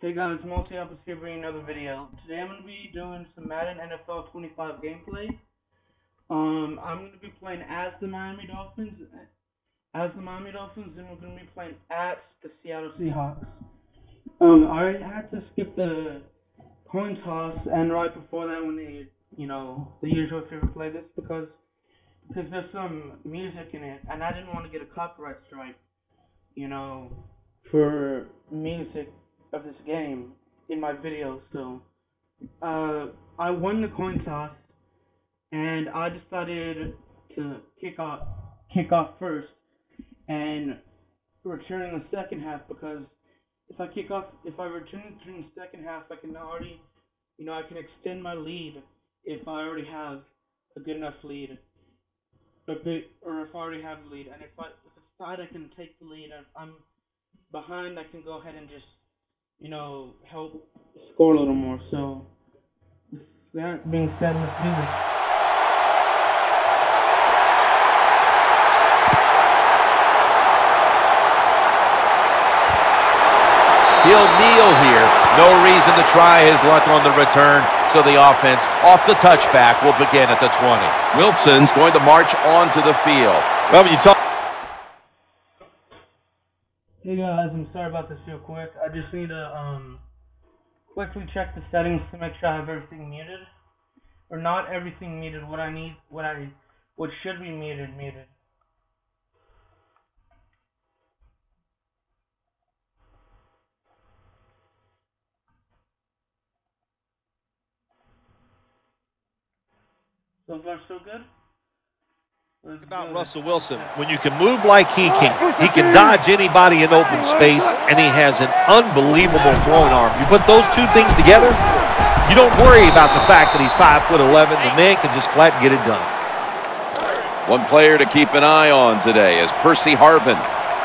Hey guys, Multi-Opus here bringing another video. Today I'm going to be doing some Madden NFL 25 gameplay. I'm going to be playing as the Miami Dolphins, and we're going to be playing at the Seattle Seahawks. I had to skip the coin toss, and right before that when they, the usual favorite play this, because there's some music in it, and I didn't want to get a copyright strike, for music of this game in my video. So I won the coin toss, and I decided to kick off first and return in the second half, because if I return in the second half, I can already, I can extend my lead if I already have a good enough lead, or if I already have a lead, and if it's tied, I can take the lead. If I'm behind, I can go ahead and just help score a little more. So, with that being said, let's do this. He'll kneel here. No reason to try his luck on the return, so the offense off the touchback will begin at the 20. Wilson's going to march onto the field. Well, when you talk... Hey guys, I'm sorry about this real quick. I just need to quickly check the settings to make sure I have everything muted, or not everything muted. What should be muted. So far, so good. About Russell Wilson, when you can move like he can dodge anybody in open space, and he has an unbelievable throwing arm. You put those two things together, you don't worry about the fact that he's 5'11". The man can just flat get it done. One player to keep an eye on today is Percy Harvin.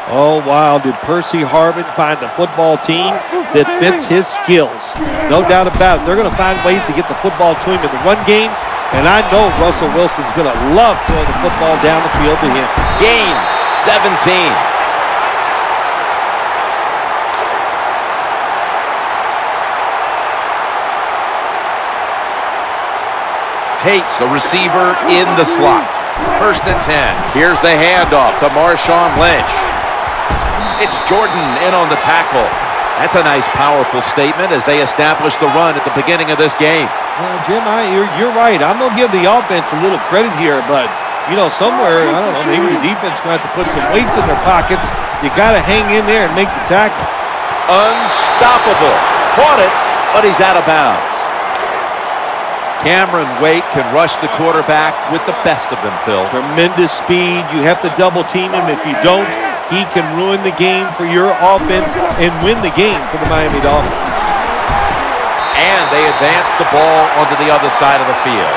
Oh, wow, did Percy Harvin find a football team that fits his skills? No doubt about it. They're going to find ways to get the football to him in the run game. And I know Russell Wilson's going to love throwing the football down the field to him. Gains 17. Takes a receiver in the slot. 1st and 10. Here's the handoff to Marshawn Lynch. It's Jordan in on the tackle. That's a nice, powerful statement as they establish the run at the beginning of this game. Jim, you're right. I'm going to give the offense a little credit here, but, somewhere, I don't know, maybe the defense is going to have to put some weights in their pockets. You got to hang in there and make the tackle. Unstoppable. Caught it, but he's out of bounds. Cameron Wake can rush the quarterback with the best of them, Phil. Tremendous speed. You have to double team him. If you don't, he can ruin the game for your offense and win the game for the Miami Dolphins. And they advance the ball onto the other side of the field.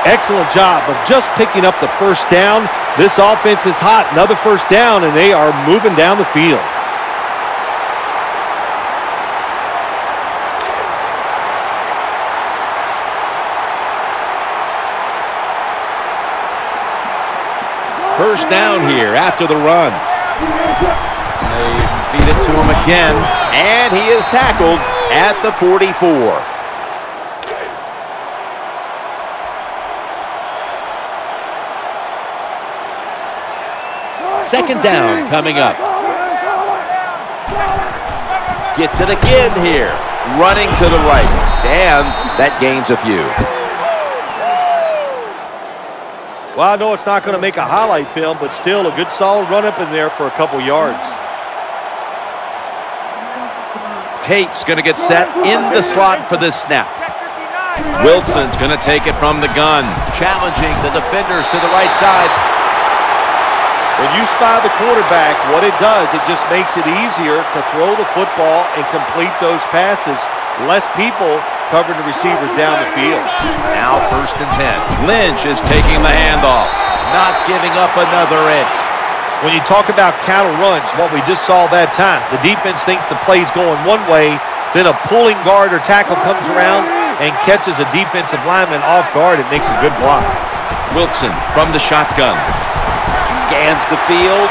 Excellent job of just picking up the first down. This offense is hot. Another first down, and they are moving down the field. First down here after the run. They feed it to him again, and he is tackled at the 44. Second down coming up. Gets it again here, running to the right, and that gains a few. Well, I know it's not going to make a highlight film, but still a good solid run up in there for a couple yards. Tate's going to get set in the slot for this snap. Wilson's going to take it from the gun, challenging the defenders to the right side. When you spy the quarterback, what it does, it just makes it easier to throw the football and complete those passes. Less people covering the receivers down the field. Now 1st and 10. Lynch is taking the handoff, not giving up another inch. When you talk about counter runs, what we just saw that time, the defense thinks the play's going one way, then a pulling guard or tackle comes around and catches a defensive lineman off guard and makes a good block. Wilson from the shotgun. Scans the field,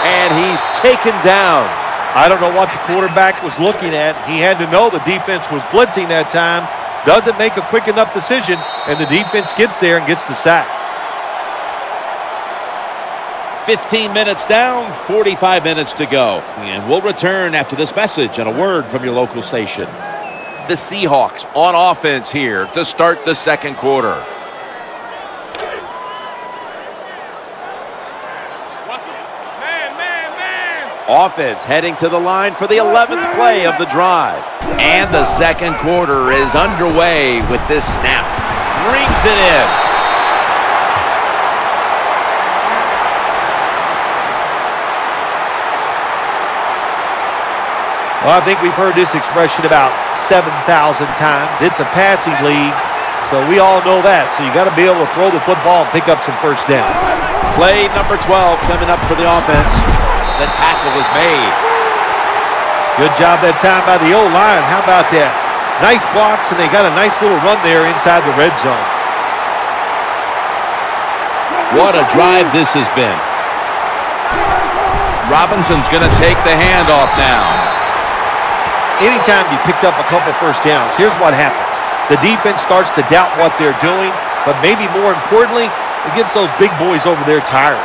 and he's taken down I don't know what the quarterback was looking at. He had to know the defense was blitzing that time. Doesn't make a quick enough decision, and the defense gets there and gets the sack. 15 minutes down, 45 minutes to go. And we'll return after this message and a word from your local station. The Seahawks on offense here to start the second quarter. Offense heading to the line for the 11th play of the drive. And the second quarter is underway with this snap. Brings it in. Well, I think we've heard this expression about 7,000 times. It's a passing league, so we all know that. So you got to be able to throw the football and pick up some first downs. Play number 12 coming up for the offense. The tackle is made. Good job that time by the O-line. How about that? Nice blocks, and they got a nice little run there inside the red zone. What a drive this has been. Robinson's going to take the handoff now. Anytime you picked up a couple first downs, here's what happens. The defense starts to doubt what they're doing, but maybe more importantly, it gets those big boys over there tired.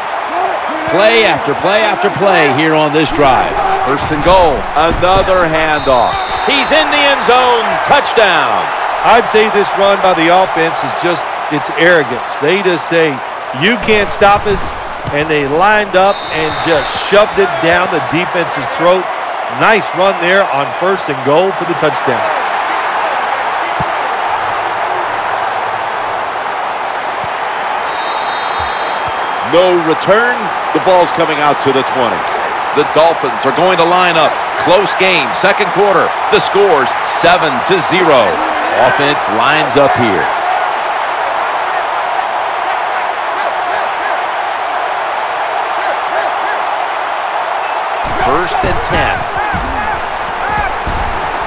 Play after play after play here on this drive. First and goal. Another handoff. He's in the end zone. Touchdown. I'd say this run by the offense is just, it's arrogance. They just say, you can't stop us, and they lined up and just shoved it down the defense's throat. Nice run there on first and goal for the touchdown. No return. The ball's coming out to the 20. The Dolphins are going to line up. Close game, second quarter. The score's 7-0. Offense lines up here. First and 10.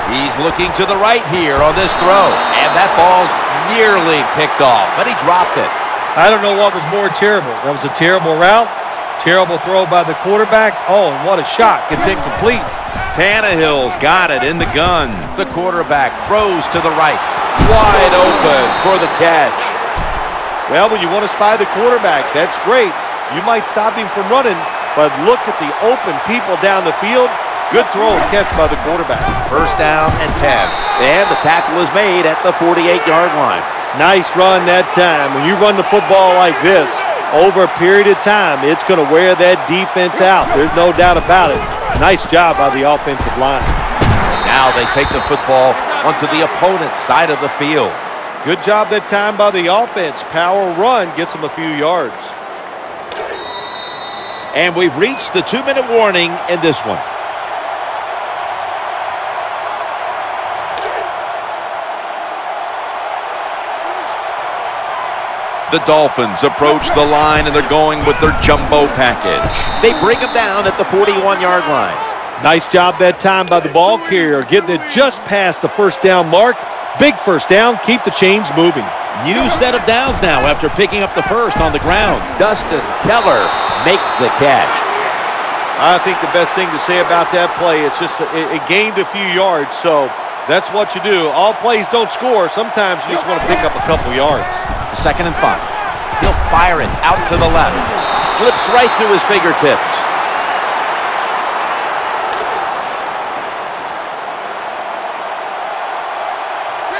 He's looking to the right here on this throw. And that ball's nearly picked off, but he dropped it. I don't know what was more terrible. That was a terrible route, terrible throw by the quarterback. Oh, and what a shot. It's incomplete. Tannehill's got it in the gun. The quarterback throws to the right. Wide open for the catch. Well, when you want to spy the quarterback, that's great. You might stop him from running, but look at the open people down the field. Good throw and catch by the quarterback. First down and 10. And the tackle is made at the 48-yard line. Nice run that time. When you run the football like this, over a period of time, it's going to wear that defense out. There's no doubt about it. Nice job by the offensive line. Now they take the football onto the opponent's side of the field. Good job that time by the offense. Power run gets them a few yards. And we've reached the 2-minute warning in this one. The Dolphins approach the line, and they're going with their jumbo package. They bring them down at the 41-yard line. Nice job that time by the ball carrier, getting it just past the first down mark. Big first down, keep the chains moving. New set of downs now after picking up the first on the ground. Dustin Keller makes the catch. I think the best thing to say about that play, it's just it gained a few yards, so that's what you do. All plays don't score. Sometimes you just want to pick up a couple yards. Second and 5. He'll fire it out to the left. Slips right through his fingertips.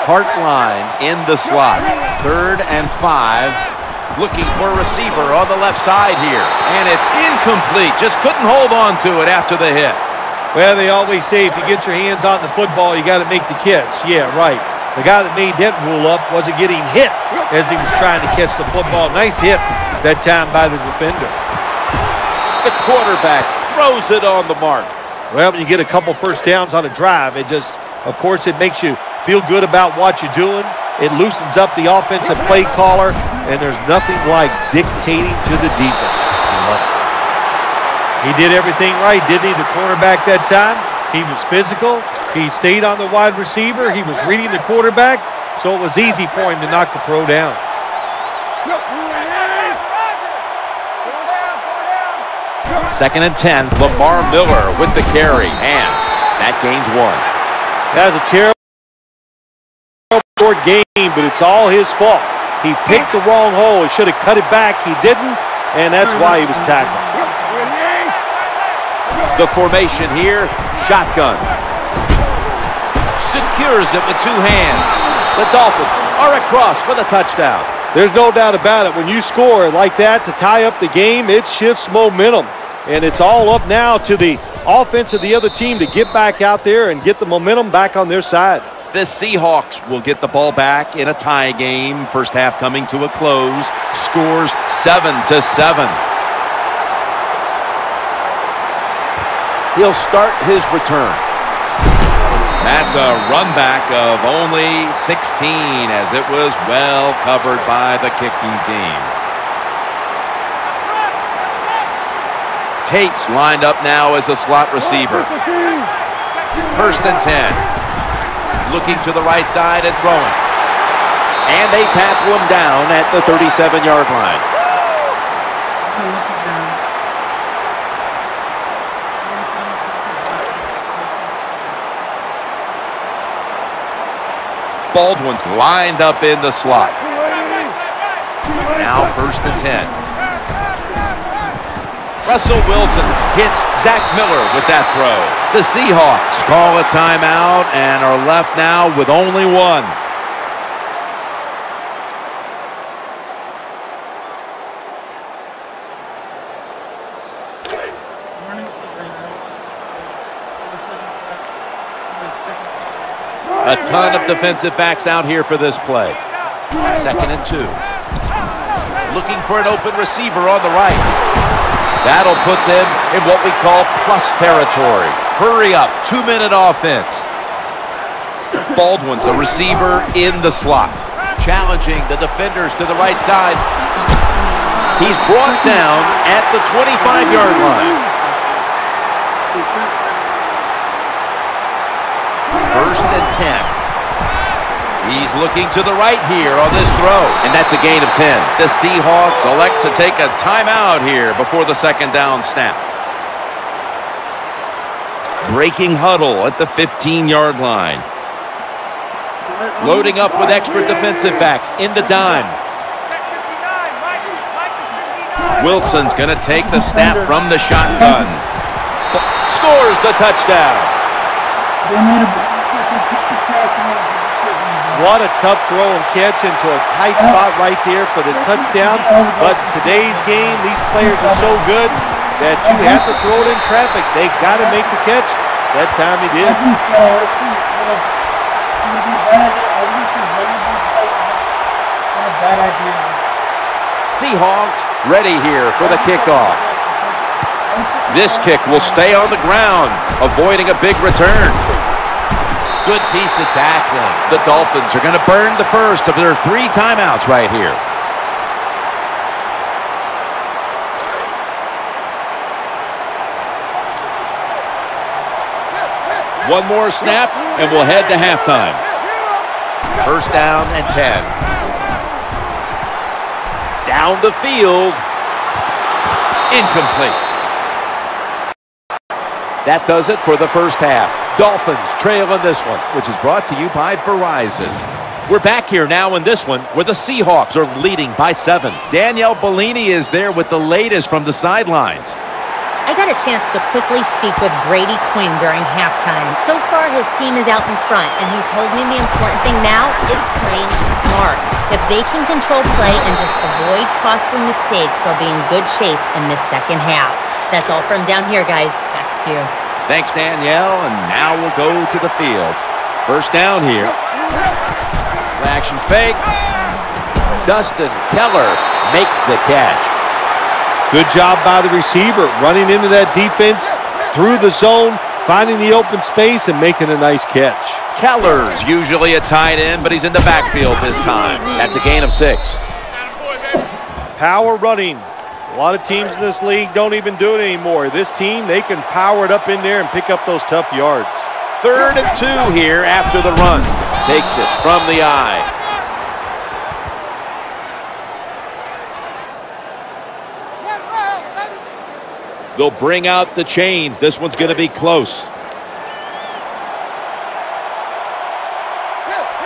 Hart lines in the slot. 3rd and 5. Looking for a receiver on the left side here. And it's incomplete. Just couldn't hold on to it after the hit. Well, they always say if you get your hands on the football, you got to make the catch. Yeah, right. The guy that made that rule up wasn't getting hit as he was trying to catch the football. Nice hit that time by the defender. The quarterback throws it on the mark. Well, when you get a couple first downs on a drive, it just, of course, it makes you feel good about what you're doing. It loosens up the offensive play caller, and there's nothing like dictating to the defense. He did everything right, didn't he, the cornerback that time? He was physical. He stayed on the wide receiver. He was reading the quarterback, so it was easy for him to knock the throw down. 2nd and 10. Lamar Miller with the carry, and that gains 1. That's a terrible game, but it's all his fault. He picked the wrong hole. He should have cut it back. He didn't, and that's why he was tackled. The formation here, shotgun. Secures it with 2 hands. The Dolphins are across for the touchdown. There's no doubt about it. When you score like that to tie up the game, it shifts momentum. And it's all up now to the offense of the other team to get back out there and get the momentum back on their side. The Seahawks will get the ball back in a tie game. First half coming to a close. Scores 7-7. He'll start his return. That's a run back of only 16 as it was well covered by the kicking team. Tate's lined up now as a slot receiver. 1st and 10. Looking to the right side and throwing. And they tackle him down at the 37-yard line. Baldwin's lined up in the slot. Now 1st and 10. Russell Wilson hits Zach Miller with that throw. The Seahawks call a timeout and are left now with only 1. A ton of defensive backs out here for this play. 2nd and 2. Looking for an open receiver on the right. That'll put them in what we call plus territory. Hurry up, 2-minute offense. Baldwin's a receiver in the slot. Challenging the defenders to the right side. He's brought down at the 25-yard line. 1st and 10. He's looking to the right here on this throw, and that's a gain of 10. The Seahawks elect to take a timeout here before the 2nd down snap. Breaking huddle at the 15-yard line. Loading up with extra defensive backs in the dime. Wilson's going to take the snap from the shotgun. Scores the touchdown. What a tough throw and catch into a tight spot right there for the touchdown. But today's game, these players are so good that you have to throw it in traffic. They got to make the catch. That time he did. Seahawks ready here for the kickoff. This kick will stay on the ground, avoiding a big return. Good piece of tackling. The Dolphins are going to burn the first of their 3 timeouts right here. One more snap, and we'll head to halftime. 1st down and 10. Down the field. Incomplete. That does it for the first half. Dolphins trail in this one, which is brought to you by Verizon. We're back here now in this one where the Seahawks are leading by 7. Danielle Bellini is there with the latest from the sidelines. I got a chance to quickly speak with Brady Quinn during halftime. So far, his team is out in front, and he told me the important thing now is playing smart. If they can control play and just avoid costly mistakes, they'll be in good shape in this 2nd half. That's all from down here, guys. Back to you. Thanks, Danielle, and now we'll go to the field. 1st down here. Action fake. Dustin Keller makes the catch. Good job by the receiver, running into that defense, through the zone, finding the open space, and making a nice catch. Keller's usually a tight end, but he's in the backfield this time. That's a gain of 6. Power running. A lot of teams in this league don't even do it anymore. This team, they can power it up in there and pick up those tough yards. 3rd and 2 here after the run. Takes it from the eye. They'll bring out the change. This one's going to be close.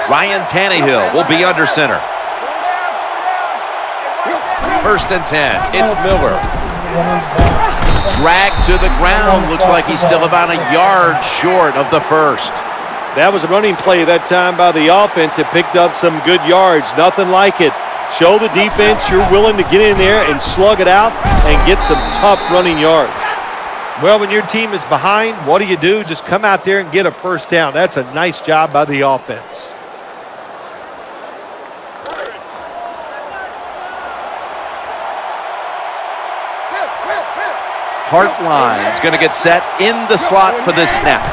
Ryan Tannehill will be under center. 1st and 10. It's Miller. Dragged to the ground. Looks like he's still about a yard short of the first. That was a running play that time by the offense. It picked up some good yards. Nothing like it. Show the defense you're willing to get in there and slug it out and get some tough running yards. Well, when your team is behind, what do? Just come out there and get a first down. That's a nice job by the offense. Hartline's going to get set in the slot for this snap.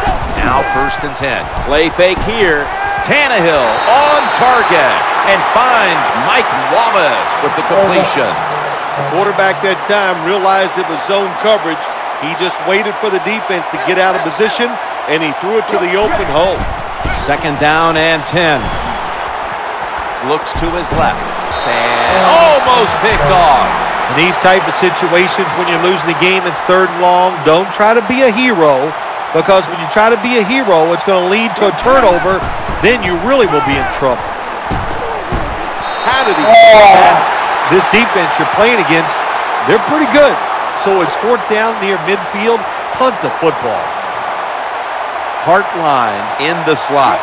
Now 1st and 10. Play fake here. Tannehill on target and finds Mike Wallace with the completion. The quarterback that time realized it was zone coverage. He just waited for the defense to get out of position, and he threw it to the open hole. 2nd down and 10. Looks to his left. And almost picked off. In these type of situations, when you're losing the game, it's 3rd and long. Don't try to be a hero, because when you try to be a hero, it's going to lead to a turnover. Then you really will be in trouble. How did he do that? This defense you're playing against, they're pretty good. So it's 4th down near midfield. Punt the football. Hartline's in the slot.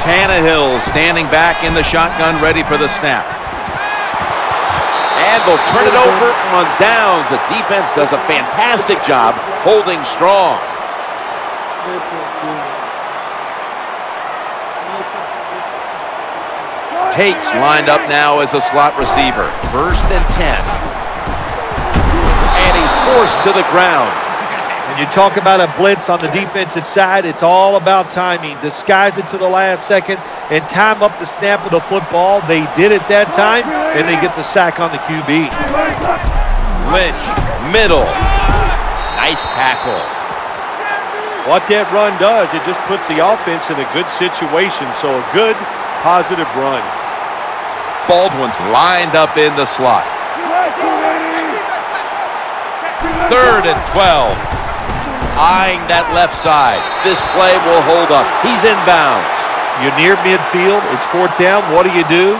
Tannehill standing back in the shotgun, ready for the snap. And they'll turn it over on downs. The defense does a fantastic job holding strong. Tate's lined up now as a slot receiver. 1st and 10. And he's forced to the ground. When you talk about a blitz on the defensive side, it's all about timing. Disguise it to the last second and time up the snap of the football. They did it that time, and they get the sack on the QB. Lynch, middle. Nice tackle. What that run does, it just puts the offense in a good situation. So a good, positive run. Baldwin's lined up in the slot. 3rd and 12. Eyeing that left side. This play will hold up. He's inbounds. You're near midfield. It's 4th down. What do?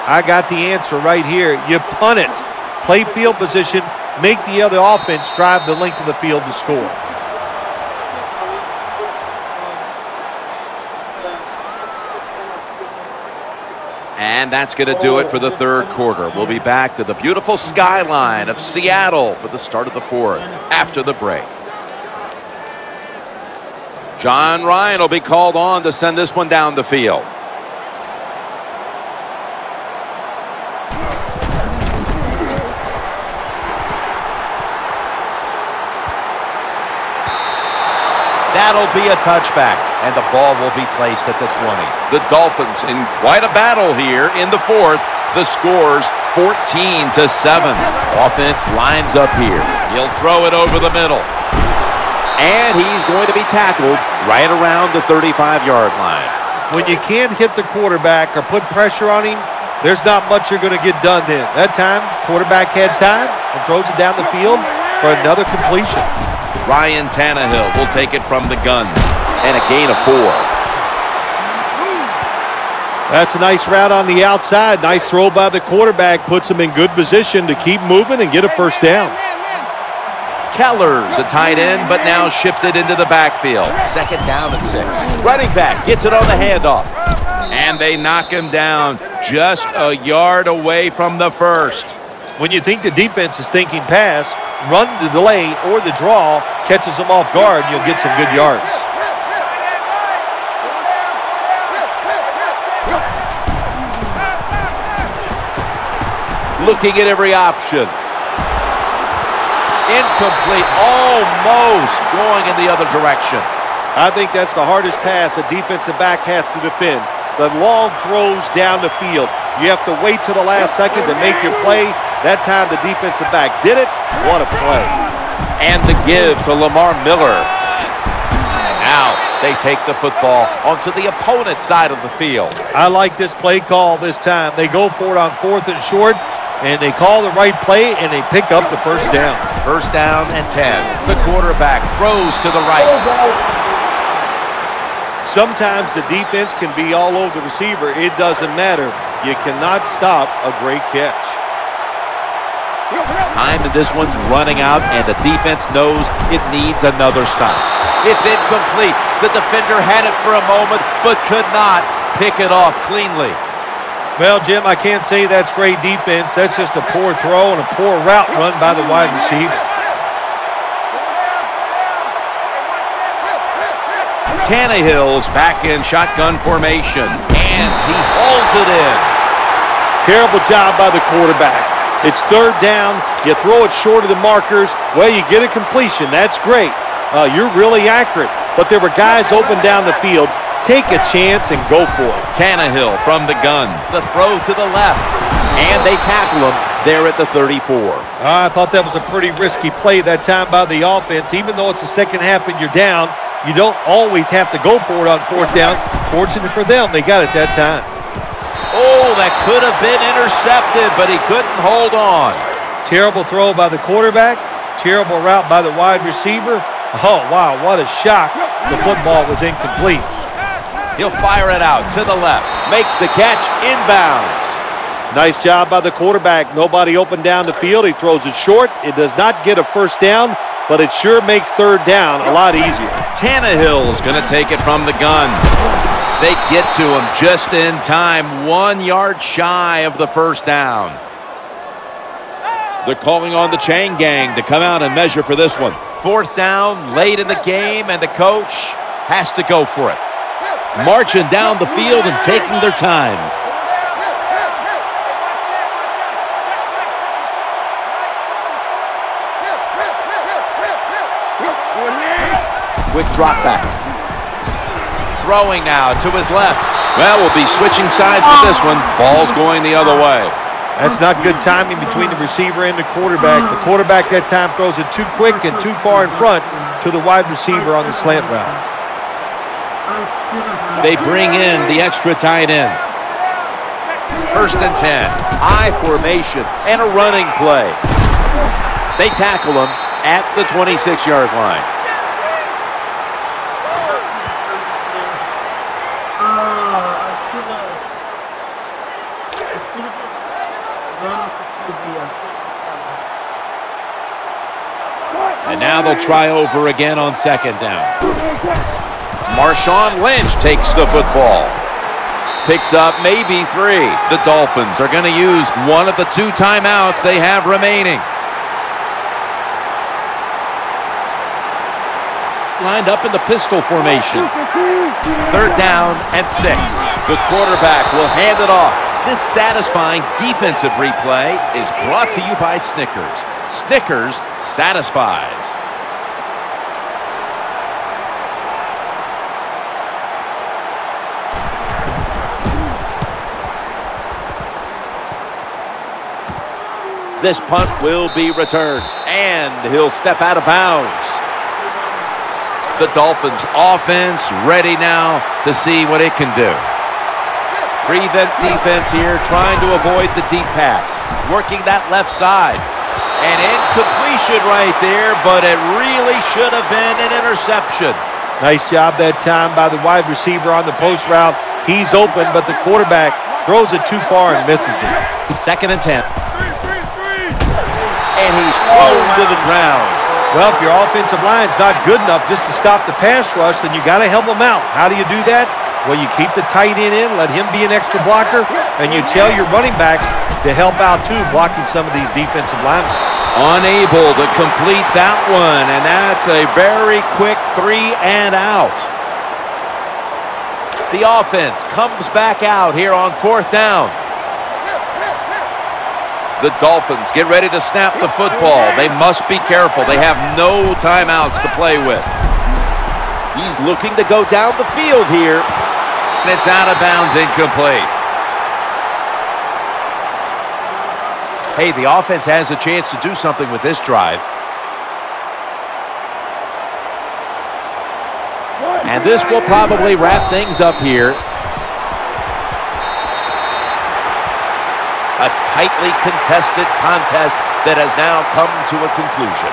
I got the answer right here. You punt it. Play field position. Make the other offense drive the length of the field to score. And that's going to do it for the 3rd quarter. We'll be back to the beautiful skyline of Seattle for the start of the 4th after the break. John Ryan will be called on to send this one down the field. That'll be a touchback, and the ball will be placed at the 20. The Dolphins in quite a battle here in the 4th. The score's 14-7. Offense lines up here. He'll throw it over the middle. And he's going to be tackled right around the 35-yard line. When you can't hit the quarterback or put pressure on him, there's not much you're going to get done then. That time, quarterback had time and throws it down the field for another completion. Ryan Tannehill will take it from the gun, and a gain of 4. That's a nice route on the outside. Nice throw by the quarterback. Puts him in good position to keep moving and get a first down. Keller's a tight end, but now shifted into the backfield. 2nd down and 6. Running back gets it on the handoff. And they knock him down just a yard away from the first. When you think the defense is thinking pass, run the delay or the draw catches them off guard, you'll get some good yards. Looking at every option. Incomplete, almost going in the other direction. I think that's the hardest pass a defensive back has to defend. The long throws down the field. You have to wait till the last second to make your play. That time the defensive back did it. What a play. And the give to Lamar Miller. Now they take the football onto the opponent's side of the field. I like this play call this time. They go for it on 4th and short. and they call the right play, and they pick up the first down. First down and 10. The quarterback throws to the right. Sometimes the defense can be all over the receiver. It doesn't matter. You cannot stop a great catch. Time that this one's running out, and the defense knows it needs another stop. It's incomplete. The defender had it for a moment, but could not pick it off cleanly. Well, Jim, I can't say that's great defense. That's just a poor throw and a poor route run by the wide receiver. Tannehill's back in shotgun formation, and he hauls it in. Terrible job by the quarterback. It's third down. You throw it short of the markers. Well, you get a completion. That's great. You're really accurate. But there were guys open down the field. Take a chance and go for it. Tannehill from the gun. The throw to the left. And they tackle him there at the 34. I thought that was a pretty risky play that time by the offense. Even though it's the second half and you're down, you don't always have to go for it on fourth down. Fortunate for them, they got it that time. Oh, that could have been intercepted, but he couldn't hold on. Terrible throw by the quarterback. Terrible route by the wide receiver. Oh, wow, what a shock. The football was incomplete. He'll fire it out to the left. Makes the catch inbounds. Nice job by the quarterback. Nobody open down the field. He throws it short. It does not get a first down, but it sure makes third down a lot easier. Tannehill's going to take it from the gun. They get to him just in time, 1 yard shy of the first down. They're calling on the chain gang to come out and measure for this one. Fourth down, late in the game, and the coach has to go for it. Marching down the field and taking their time. Quick drop back. Throwing now to his left. Well, we'll be switching sides with this one. Ball's going the other way. That's not good timing between the receiver and the quarterback. The quarterback that time throws it too quick and too far in front to the wide receiver on the slant route. They bring in the extra tight end. First and 10. I formation and a running play. They tackle him at the 26-yard line. And now they'll try over again on second down. Marshawn Lynch takes the football. Picks up maybe 3. The Dolphins are going to use one of the 2 timeouts they have remaining. Lined up in the pistol formation. Third down and 6. The quarterback will hand it off. This satisfying defensive replay is brought to you by Snickers. Snickers satisfies. This punt will be returned, and he'll step out of bounds. The Dolphins offense ready now to see what it can do. Prevent defense here, trying to avoid the deep pass. Working that left side. An incompletion right there, but it really should have been an interception. Nice job that time by the wide receiver on the post route. He's open, but the quarterback throws it too far and misses it. Second and 10. And he's thrown to the ground. Well, if your offensive line's not good enough just to stop the pass rush, then you got to help them out. How do you do that? Well, you keep the tight end in, let him be an extra blocker, and you tell your running backs to help out too, blocking some of these defensive linemen. Unable to complete that one, and that's a very quick 3 and out. The offense comes back out here on fourth down. The Dolphins get ready to snap the football. They must be careful. They have no timeouts to play with. He's looking to go down the field here. And it's out of bounds, incomplete. Hey, the offense has a chance to do something with this drive. And this will probably wrap things up here. A tightly contested contest that has now come to a conclusion.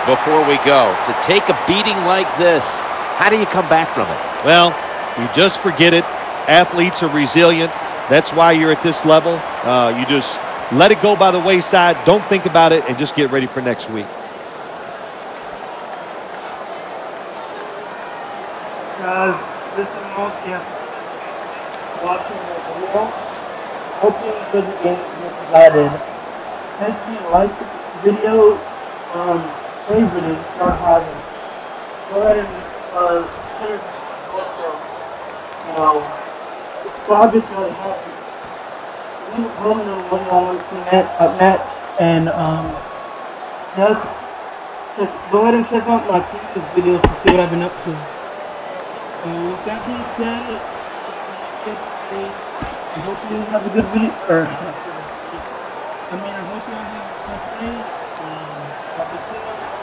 Before we go, to take a beating like this, how do you come back from it? Well, you just forget it. Athletes are resilient. That's why you're at this level. You just let it go by the wayside. Don't think about it and just get ready for next week. Guys, this is Mark watching the video. Hope you enjoyed the game as I did. If you liked the video, favorite it, start having. Go ahead and share it also. Subscribe if you're happy. Leave a comment on what you want to see next, and just go ahead and check out my previous videos to see what I've been up to. With that being said, I hope you have a good video. I hope you have a good day.